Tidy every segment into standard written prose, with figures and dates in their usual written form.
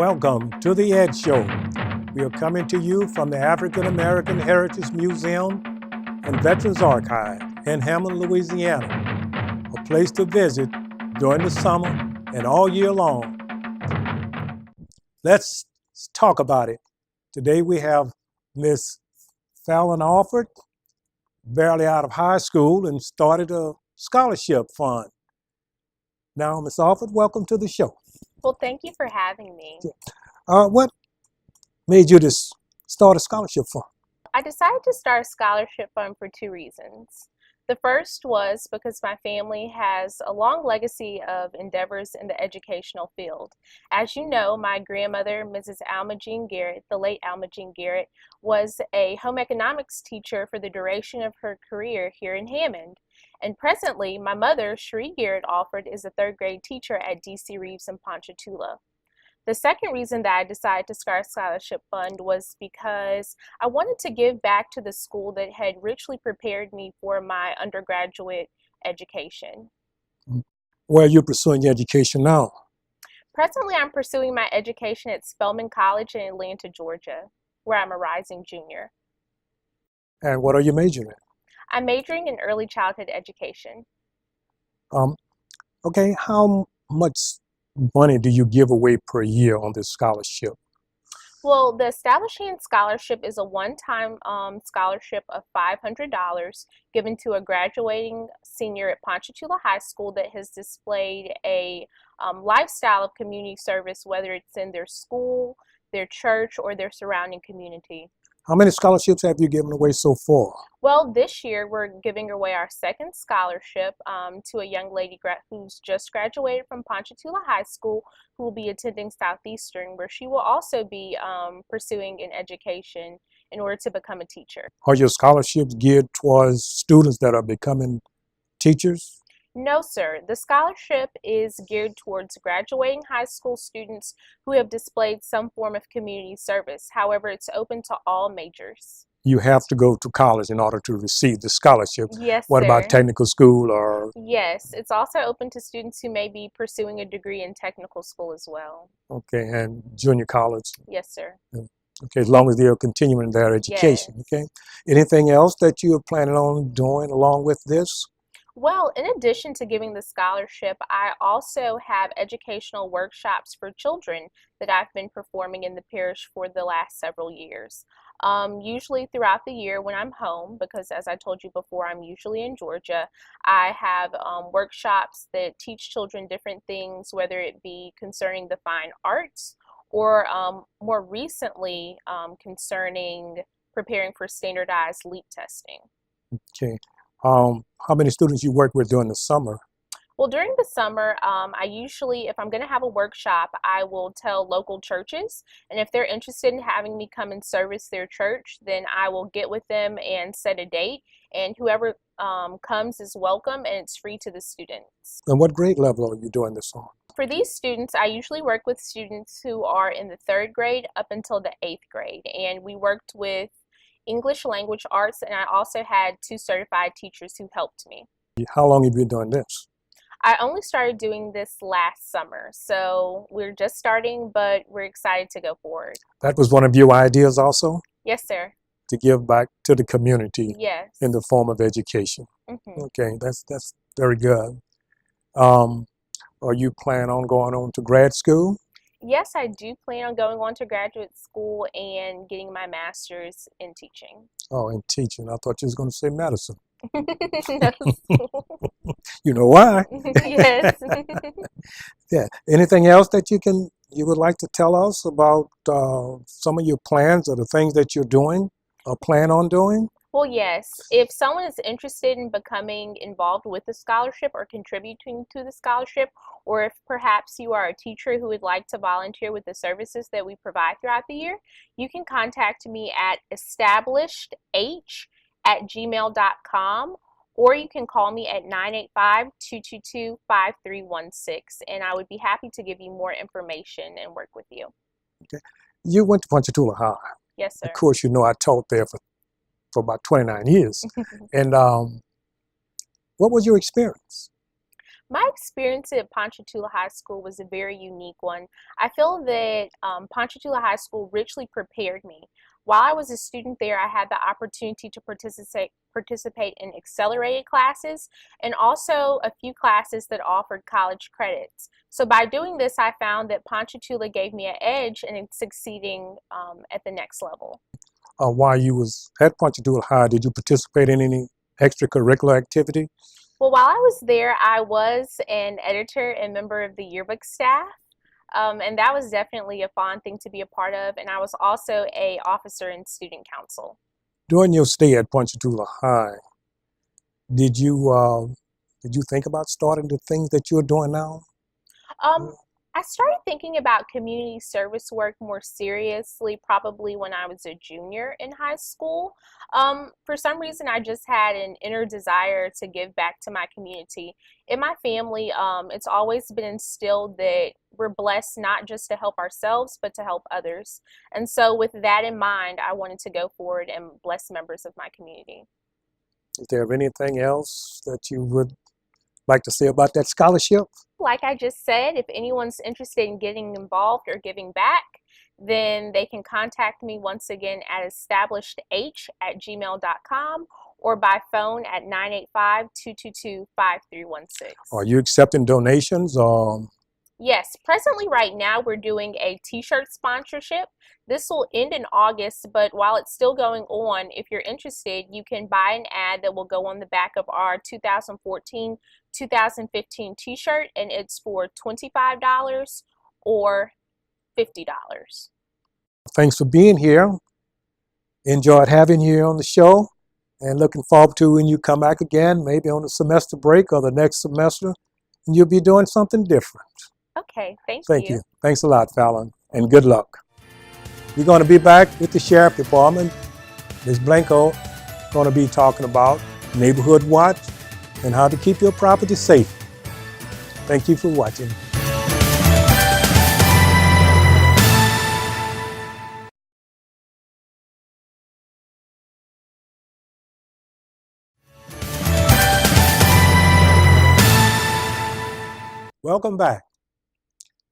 Welcome to the Ed Show. We are coming to you from the African American Heritage Museum and Veterans Archive in Hammond, Louisiana, a place to visit during the summer and all year long. Let's talk about it. Today we have Miss Fallon Alford, barely out of high school, and started a scholarship fund. Now, Miss Alford, welcome to the show. Well, thank you for having me. What made you to start a scholarship fund? I decided to start a scholarship fund for two reasons. The first was because my family has a long legacy of endeavors in the educational field. As you know, my grandmother, Mrs. Alma Jean Garrett, the late Alma Jean Garrett, was a home economics teacher for the duration of her career here in Hammond. And presently, my mother, Cherie Garrett Alford, is a third grade teacher at D.C. Reeves in Ponchatoula. The second reason that I decided to start a scholarship fund was because I wanted to give back to the school that had richly prepared me for my undergraduate education. Where are you pursuing your education now? Presently, I'm pursuing my education at Spelman College in Atlanta, Georgia, where I'm a rising junior. And what are you majoring in? I'm majoring in early childhood education. Okay, how much money do you give away per year on this scholarship? Well, the Establishing Scholarship is a one-time scholarship of $500 given to a graduating senior at Ponchatoula High School that has displayed a lifestyle of community service, whether it's in their school, their church, or their surrounding community. How many scholarships have you given away so far? Well, this year we're giving away our second scholarship to a young lady who's just graduated from Ponchatoula High School, who will be attending Southeastern, where she will also be pursuing an education in order to become a teacher. Are your scholarships geared towards students that are becoming teachers? No, sir. The scholarship is geared towards graduating high school students who have displayed some form of community service. However, it's open to all majors. You have to go to college in order to receive the scholarship. Yes, What sir. about technical school or? Yes, it's also open to students who may be pursuing a degree in technical school as well. Okay, and junior college? Yes, sir. Okay, as long as they're continuing their education, Yes. okay? Anything else that you're planning on doing along with this? Well, in addition to giving the scholarship, I also have educational workshops for children that I've been performing in the parish for the last several years. Usually throughout the year when I'm home, because as I told you before, I'm usually in Georgia, I have workshops that teach children different things, whether it be concerning the fine arts or more recently concerning preparing for standardized LEAP testing. Okay. How many students you work with during the summer? Well, during the summer, I usually, if I'm going to have a workshop, I will tell local churches, and if they're interested in having me come and service their church, then I will get with them and set a date, and whoever comes is welcome, and it's free to the students. And what grade level are you doing this on? For these students, I usually work with students who are in the third grade up until the 8th grade, and we worked with English language arts, and I also had 2 certified teachers who helped me. How long have you been doing this? I only started doing this last summer, so we're just starting, but we're excited to go forward. That was one of your ideas also? Yes, sir. To give back to the community. Yes. In the form of education. Mm-hmm. Okay, that's very good. Are you planning on going on to grad school? Yes, I do plan on going on to graduate school and getting my master's in teaching. Oh, in teaching. I thought you was going to say medicine. No. You know why? Yes. Yeah. Anything else that you would like to tell us about some of your plans or the things that you're doing or plan on doing? Well, yes. If someone is interested in becoming involved with the scholarship or contributing to the scholarship, or if perhaps you are a teacher who would like to volunteer with the services that we provide throughout the year, you can contact me at establishedh@gmail.com, or you can call me at 985-222-5316, and I would be happy to give you more information and work with you. Okay. You went to Ponchatoula High. Yes, sir. Of course, you know I taught there for about 29 years. And what was your experience? My experience at Ponchatoula High School was a very unique one. I feel that Ponchatoula High School richly prepared me. While I was a student there, I had the opportunity to participate in accelerated classes and also a few classes that offered college credits. So by doing this, I found that Ponchatoula gave me an edge in succeeding at the next level. While you was at Ponchatoula High, did you participate in any extracurricular activity? Well, while I was there, I was an editor and member of the yearbook staff. And that was definitely a fun thing to be a part of. And I was also a officer in student council. During your stay at Ponchatoula High, did you think about starting the things that you're doing now? Um, I started thinking about community service work more seriously probably when I was a junior in high school. For some reason, I just had an inner desire to give back to my community. In my family, it's always been instilled that we're blessed not just to help ourselves, but to help others. And so, with that in mind, I wanted to go forward and bless members of my community. Is there anything else that you would like to say about that scholarship? Like I just said, if anyone's interested in getting involved or giving back, then they can contact me once again at establishedh@gmail.com or by phone at 985-222-5316. Are you accepting donations? Yes, presently right now we're doing a t-shirt sponsorship. This will end in August, but while it's still going on, if you're interested, you can buy an ad that will go on the back of our 2014-2015 t-shirt, and it's for $25 or $50. Thanks for being here. Enjoyed having you here on the show, and looking forward to when you come back again, maybe on the semester break or the next semester, and you'll be doing something different. Okay, thank you. Thanks a lot, Fallon, and good luck. We're going to be back with the Sheriff Department. Ms. Blanco going to be talking about Neighborhood Watch and how to keep your property safe. Thank you for watching. Welcome back.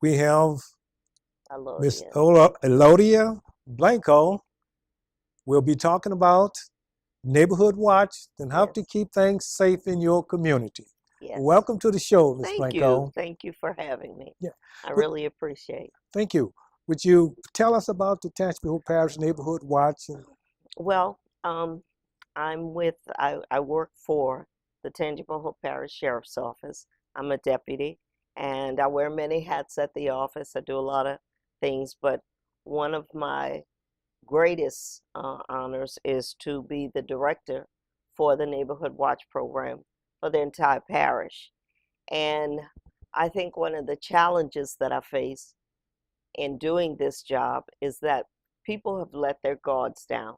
We have Miss Elodia Blanco. We'll be talking about Neighborhood Watch and how to keep things safe in your community. Yes. Welcome to the show, Ms. Blanco. Thank you for having me. Yeah. I really appreciate it. Thank you. Would you tell us about the Tangipahoa Parish Neighborhood Watch? Well, I work for the Tangipahoa Parish Sheriff's Office. I'm a deputy, and I wear many hats at the office. I do a lot of things, but one of my greatest honors is to be the director for the Neighborhood Watch program for the entire parish. And I think one of the challenges that I face in doing this job is that people have let their guards down,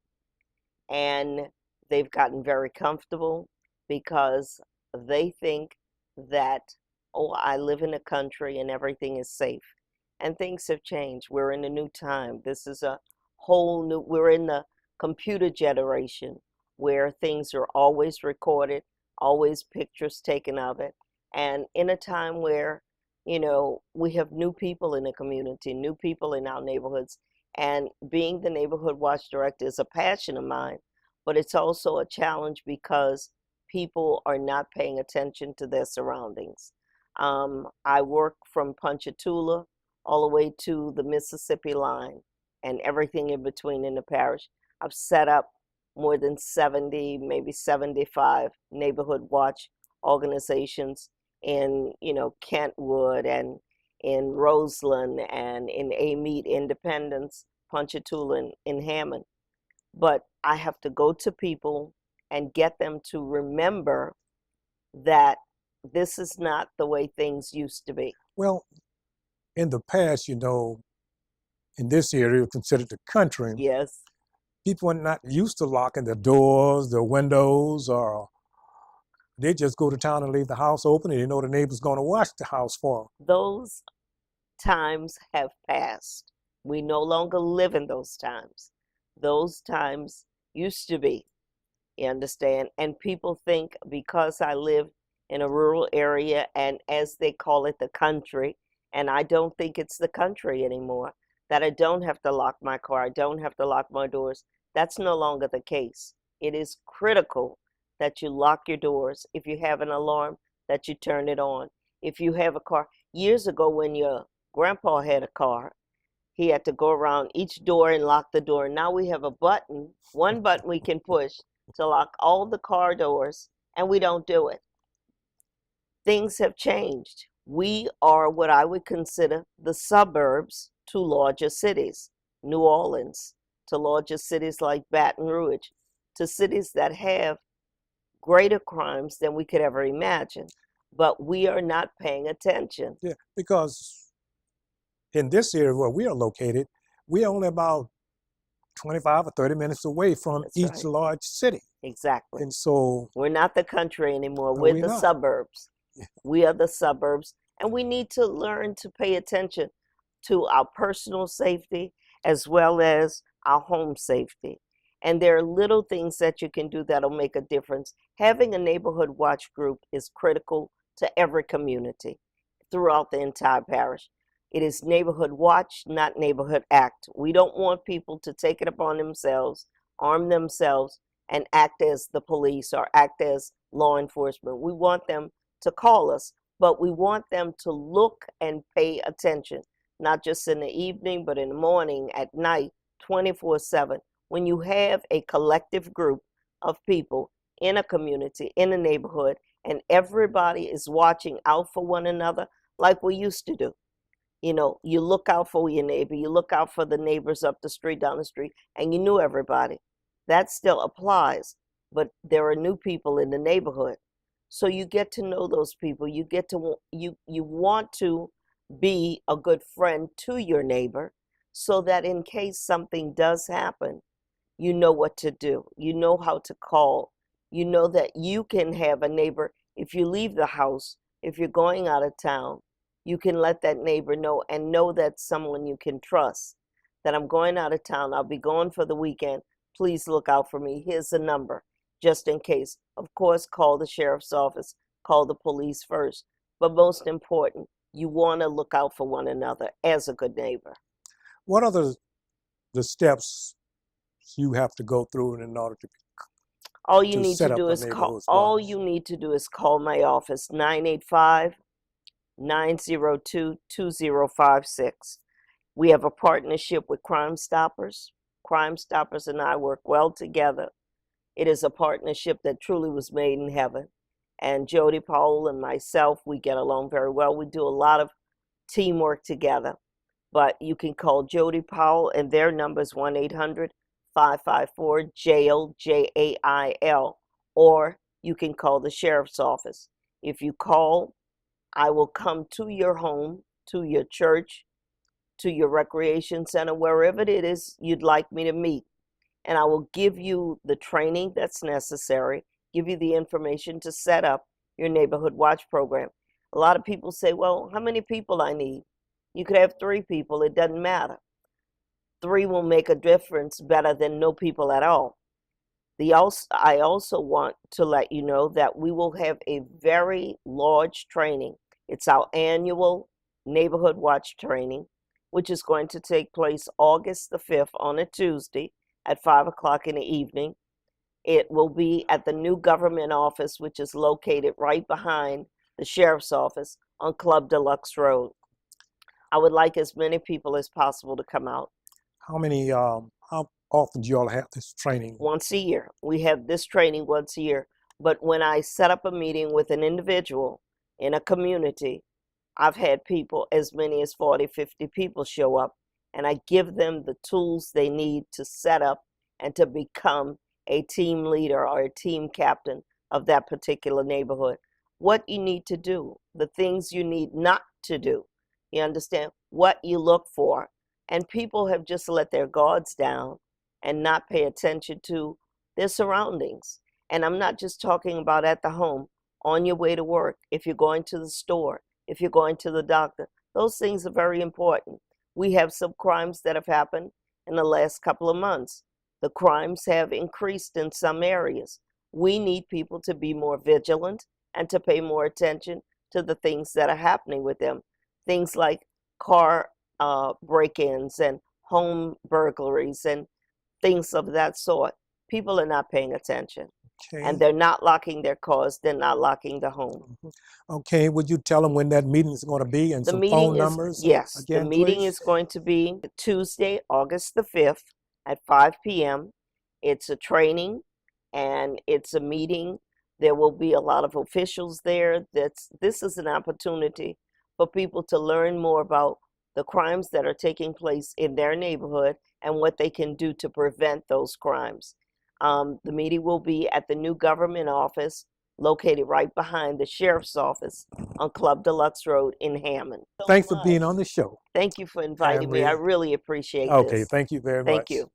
and they've gotten very comfortable because they think that, oh, I live in a country and everything is safe. And things have changed. We're in a new time. This is a whole new, we're in the computer generation where things are always recorded, always pictures taken of it. And in a time where, you know, we have new people in the community, new people in our neighborhoods, and being the Neighborhood Watch Director is a passion of mine, but it's also a challenge because people are not paying attention to their surroundings. I work from Ponchatoula all the way to the Mississippi line and everything in between in the parish. I've set up more than 70, maybe 75 Neighborhood Watch organizations in, you know, Kentwood and in Roseland and in Amite, Independence, Ponchatoula, and in Hammond. But I have to go to people and get them to remember that this is not the way things used to be. Well, in the past, you know, in this area considered the country, yes, people are not used to locking the doors, the windows, or they just go to town and leave the house open and they know the neighbor's going to watch the house for them. Those times have passed. We no longer live in those times. Those times used to be, you understand? And people think because I live in a rural area, and as they call it, the country. And I don't think it's the country anymore, that I don't have to lock my car, I don't have to lock my doors. That's no longer the case. It is critical that you lock your doors. If you have an alarm, that you turn it on. If you have a car, years ago when your grandpa had a car, he had to go around each door and lock the door. Now we have a button, one button we can push to lock all the car doors, and we don't do it. Things have changed. We are what I would consider the suburbs to larger cities, New Orleans, to larger cities like Baton Rouge, to cities that have greater crimes than we could ever imagine. But we are not paying attention. Yeah, because in this area where we are located, we're only about 25 or 30 minutes away from That's each right. large city. Exactly. And so We're not the country anymore. No, We're we're the not. suburbs. We are the suburbs. And we need to learn to pay attention to our personal safety as well as our home safety. And there are little things that you can do that'll make a difference. Having a neighborhood watch group is critical to every community throughout the entire parish. It is neighborhood watch, not neighborhood act. We don't want people to take it upon themselves, arm themselves, and act as the police or act as law enforcement. We want them to call us, but we want them to look and pay attention, not just in the evening, but in the morning, at night, 24/7. When you have a collective group of people in a community, in a neighborhood, and everybody is watching out for one another like we used to do. You know, you look out for your neighbor, you look out for the neighbors up the street, down the street, and you knew everybody. That still applies, but there are new people in the neighborhood. So you get to know those people. You get to you want to be a good friend to your neighbor so that in case something does happen, you know what to do. You know how to call. You know that you can have a neighbor if you leave the house, if you're going out of town, you can let that neighbor know and know that someone you can trust, that I'm going out of town, I'll be gone for the weekend, please look out for me, here's the number, just in case. Of course, call the sheriff's office, call the police first, but most important, you want to look out for one another as a good neighbor. what are the steps you have to go through in order to All you to need set to up do a is call. neighborhood All watch? you need to do is call my office, 985-902-2056. We have a partnership with Crime Stoppers. Crime Stoppers and I work well together. It is a partnership that truly was made in heaven. And Jody Powell and myself, we get along very well. We do a lot of teamwork together. But you can call Jody Powell, and their number is 1-800-554-JAIL, JAIL, or you can call the sheriff's office. If you call, I will come to your home, to your church, to your recreation center, wherever it is you'd like me to meet. And I will give you the training that's necessary, give you the information to set up your neighborhood watch program. A lot of people say, well, how many people I need? You could have 3 people, it doesn't matter. 3 will make a difference better than no people at all. I also want to let you know that we will have a very large training. It's our annual neighborhood watch training, which is going to take place August the 5th on a Tuesday at 5 o'clock in the evening. It will be at the new government office, which is located right behind the sheriff's office on Club Deluxe Road. I would like as many people as possible to come out. How often do you all have this training? Once a year. We have this training once a year. But when I set up a meeting with an individual in a community, I've had people, as many as 40, 50 people show up, and I give them the tools they need to set up and to become a team leader or a team captain of that particular neighborhood. What you need to do, the things you need not to do. You understand? What you look for. And people have just let their guards down and not pay attention to their surroundings. And I'm not just talking about at the home, on your way to work, if you're going to the store, if you're going to the doctor. Those things are very important. We have some crimes that have happened in the last couple of months. The crimes have increased in some areas. We need people to be more vigilant and to pay more attention to the things that are happening with them. Things like car break-ins and home burglaries and things of that sort. People are not paying attention. And Okay. they're not locking their cars. They're not locking the home. Okay. Would you tell them when that meeting is going to be and The some phone meeting is, numbers yes, the again, meeting please? is going to be Tuesday, August the 5th at 5 p.m. It's a training and it's a meeting. There will be a lot of officials there. This is an opportunity for people to learn more about the crimes that are taking place in their neighborhood and what they can do to prevent those crimes. The meeting will be at the new government office located right behind the sheriff's office on Club Deluxe Road in Hammond. Thanks for being on the show. Thank you for And inviting me. I really appreciate okay, this. thank you very Thank much. you.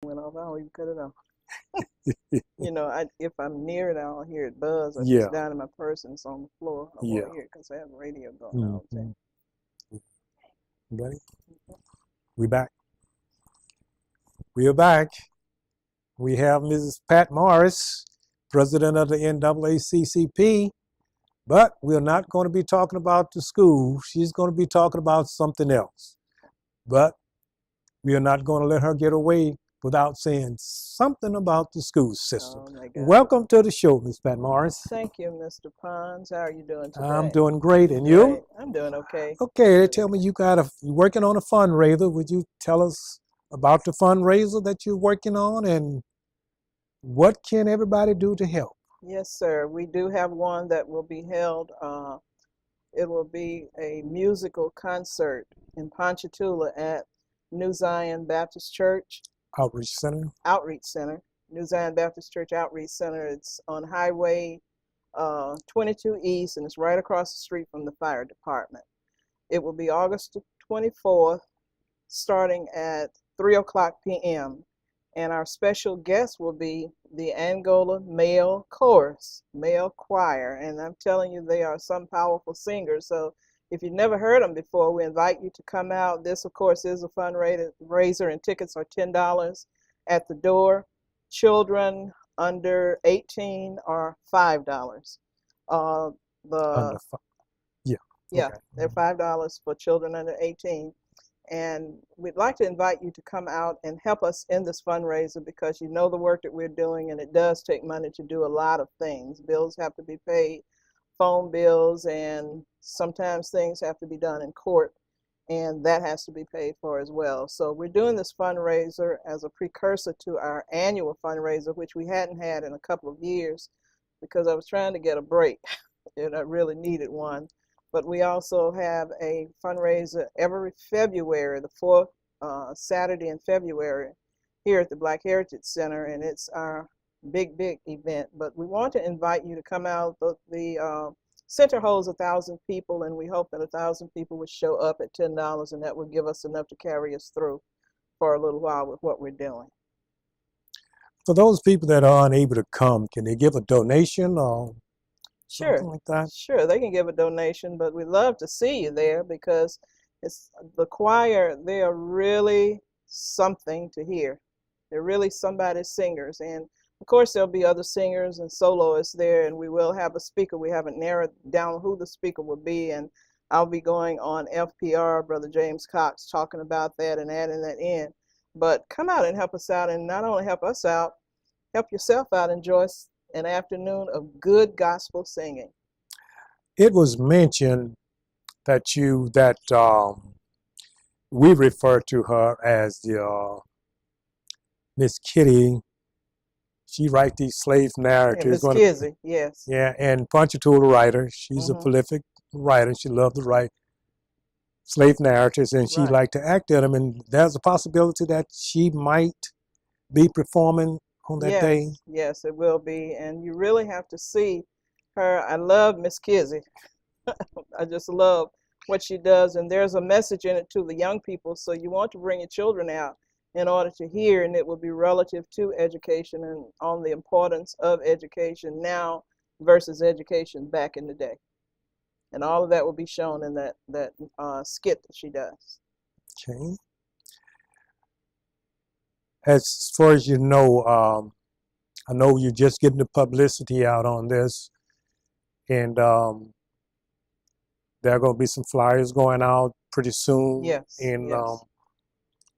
Went off. I don't even cut it off. You know, if I'm near it, I don't hear it buzz. If Yeah, it's down in my purse and it's on the floor, I yeah. won't hear it because I have the radio going all the time. Ready? We back. We are back. We have Mrs. Pat Morris, president of the NAACCP, but we're not going to be talking about the school. She's going to be talking about something else. But we are not going to let her get away without saying something about the school system. Oh my God. Welcome to the show, Ms. Pat Morris. Thank you, Mr. Pons. How are you doing today? I'm doing great, and you? Great. I'm doing okay. Okay, they tell me you're working on a fundraiser. Would you tell us about the fundraiser that you're working on, and what can everybody do to help? Yes, sir. We do have one that will be held. It will be a musical concert in Ponchatoula at New Zion Baptist Church. Outreach Center. New Zion Baptist Church Outreach Center. It's on Highway 22 East, and it's right across the street from the fire department. It will be August 24th, starting at 3:00 p.m. And our special guest will be the Angola Male Chorus, male choir. And I'm telling you, they are some powerful singers. So if you've never heard them before, we invite you to come out. This, of course, is a fundraiser, and tickets are $10 at the door. Children under 18 are $5. Okay. They're $5 for children under 18. And we'd like to invite you to come out and help us in this fundraiser, because you know the work that we're doing, and it does take money to do a lot of things. Bills have to be paid, phone bills, and sometimes things have to be done in court, and that has to be paid for as well. So we're doing this fundraiser as a precursor to our annual fundraiser, which we hadn't had in a couple of years because I was trying to get a break and I really needed one. But we also have a fundraiser every February, the fourth Saturday in February, here at the Black Heritage Center, and it's our big event. But we want to invite you to come out. The center holds 1,000 people, and we hope that 1,000 people will show up at $10, and that will give us enough to carry us through for a little while with what we're doing. For those people that are unable to come, can they give a donation or something like that? Sure, they can give a donation, but we love to see you there, because it's the choir. They are really something to hear. They're really somebody's singers, and of course there'll be other singers and soloists there, and we will have a speaker. We haven't narrowed down who the speaker will be, and I'll be going on FPR, Brother James Cox, talking about that and adding that in. But come out and help us out, and not only help us out, help yourself out. Enjoy an afternoon of good gospel singing. It was mentioned that we refer to her as the Miss Kitty. She writes these slave narratives. Miss Kizzy, yes. Yeah, and Ponchatoula writer. She's a prolific writer. She loved to write slave narratives, and she liked to act in them. And there's a possibility that she might be performing on that day. Yes, it will be. And you really have to see her. I love Miss Kizzy. I just love what she does. And there's a message in it to the young people. So you want to bring your children out in order to hear, and it will be relative to education and on the importance of education now versus education back in the day. And all of that will be shown in that skit that she does. Okay. As far as you know, I know you're just getting the publicity out on this, and there are going to be some flyers going out pretty soon. Yes. And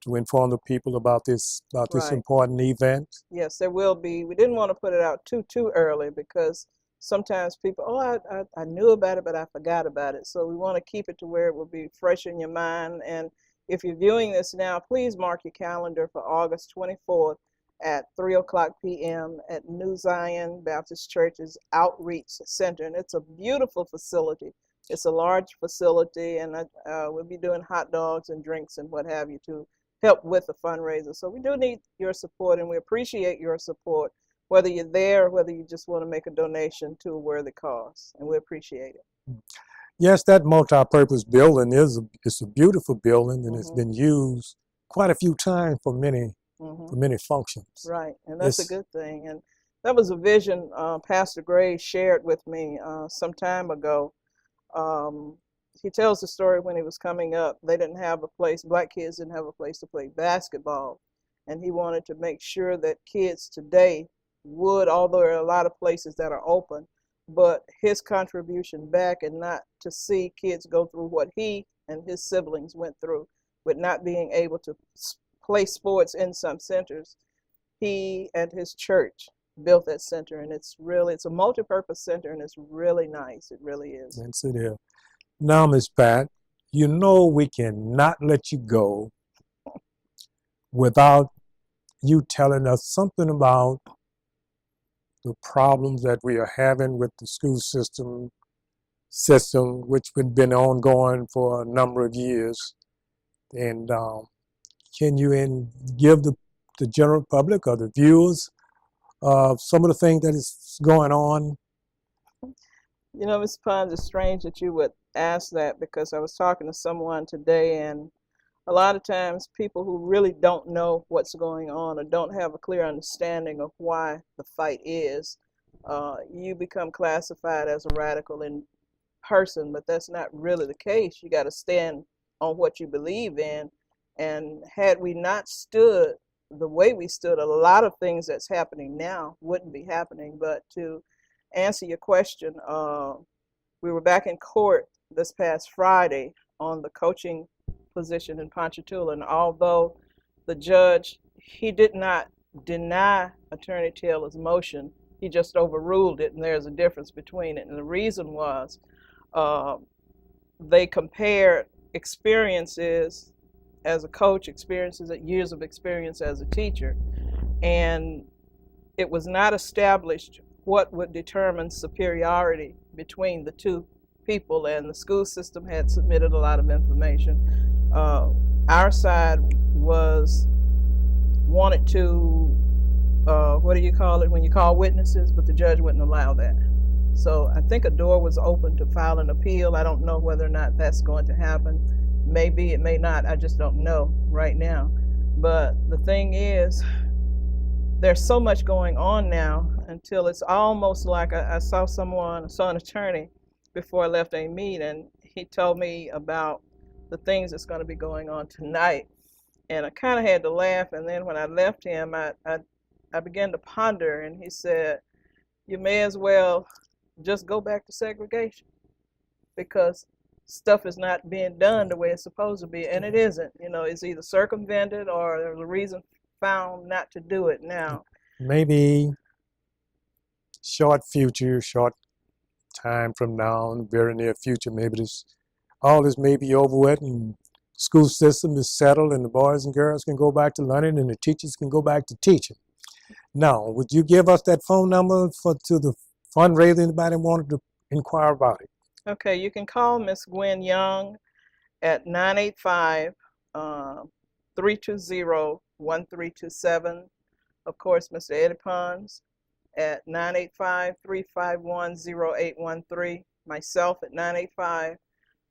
to inform the people about this important event. Yes, there will be. We didn't want to put it out too early, because sometimes people, I knew about it, but I forgot about it. So we want to keep it to where it will be fresh in your mind. And if you're viewing this now, please mark your calendar for August 24th at 3:00 p.m. at New Zion Baptist Church's Outreach Center. And it's a beautiful facility. It's a large facility, and we'll be doing hot dogs and drinks and what have you to help with the fundraiser. So we do need your support, and we appreciate your support, whether you're there or whether you just want to make a donation to a worthy cause, and we appreciate it. Yes, that multi-purpose building it's a beautiful building, and it's been used quite a few times for many for many functions. Right, and that's a good thing. And that was a vision Pastor Gray shared with me some time ago. He tells the story when he was coming up. They didn't have a place, black kids didn't have a place to play basketball. And he wanted to make sure that kids today would, although there are a lot of places that are open, but his contribution back, and not to see kids go through what he and his siblings went through with not being able to play sports in some centers. He and his church built that center, and it's a multi-purpose center, and it's really nice. It really is. Yes, it is. Now, Miss Pat, you know we cannot let you go without you telling us something about the problems that we are having with the school system, which has been ongoing for a number of years. And can you give the general public or the viewers some of the things that is going on? You know, Ms. Pons, it's strange that you would ask that, because I was talking to someone today, and a lot of times people who really don't know what's going on or don't have a clear understanding of why the fight is, you become classified as a radical in person, but that's not really the case. You got to stand on what you believe in. And had we not stood the way we stood, a lot of things that's happening now wouldn't be happening. But to answer your question, we were back in court this past Friday on the coaching position in Ponchatoula, and although the judge, he did not deny Attorney Taylor's motion, he just overruled it, and there's a difference between it. And the reason was they compared experiences as a coach, years of experience as a teacher, and it was not established what would determine superiority between the two people, and the school system had submitted a lot of information. Our side wanted to, what do you call it when you call witnesses, but the judge wouldn't allow that. So I think a door was open to file an appeal. I don't know whether or not that's going to happen. Maybe, it may not. I just don't know right now. But the thing is, there's so much going on now until it's almost like I saw an attorney before I left a meet, and he told me about the things that's going to be going on tonight. And I kind of had to laugh, and then when I left him, I began to ponder, and he said, you may as well just go back to segregation, because stuff is not being done the way it's supposed to be, and it isn't. You know, it's either circumvented or there's a reason found not to do it now. Maybe short time from now, very near future, maybe all this may be over with, and school system is settled, and the boys and girls can go back to learning, and the teachers can go back to teaching. Now, would you give us that phone number to the fundraiser? Anybody wanted to inquire about it? Okay, you can call Miss Gwen Young at 985-320-1327. Of course, Mr. Eddie Pons at 985-351-0813. Myself at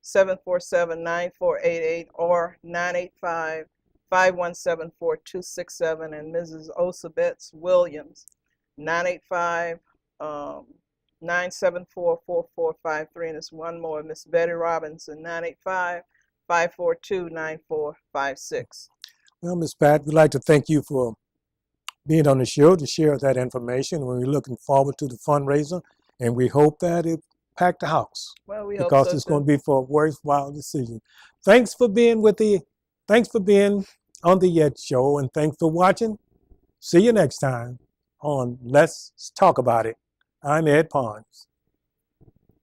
985-747-9488 or 985-517-4267, and Mrs. Osa Betts Williams, 985-974-4453, and it's one more, Miss Betty Robinson, 985-542-9456. Well, Miss Pat, we'd like to thank you for being on the show to share that information. We're looking forward to the fundraiser, and we hope that it packed the house. Well, we hope because so it's too. going to be for a worthwhile decision. Thanks for being on the Yet Show, and thanks for watching. See you next time on Let's Talk About It. I'm Ed Pons.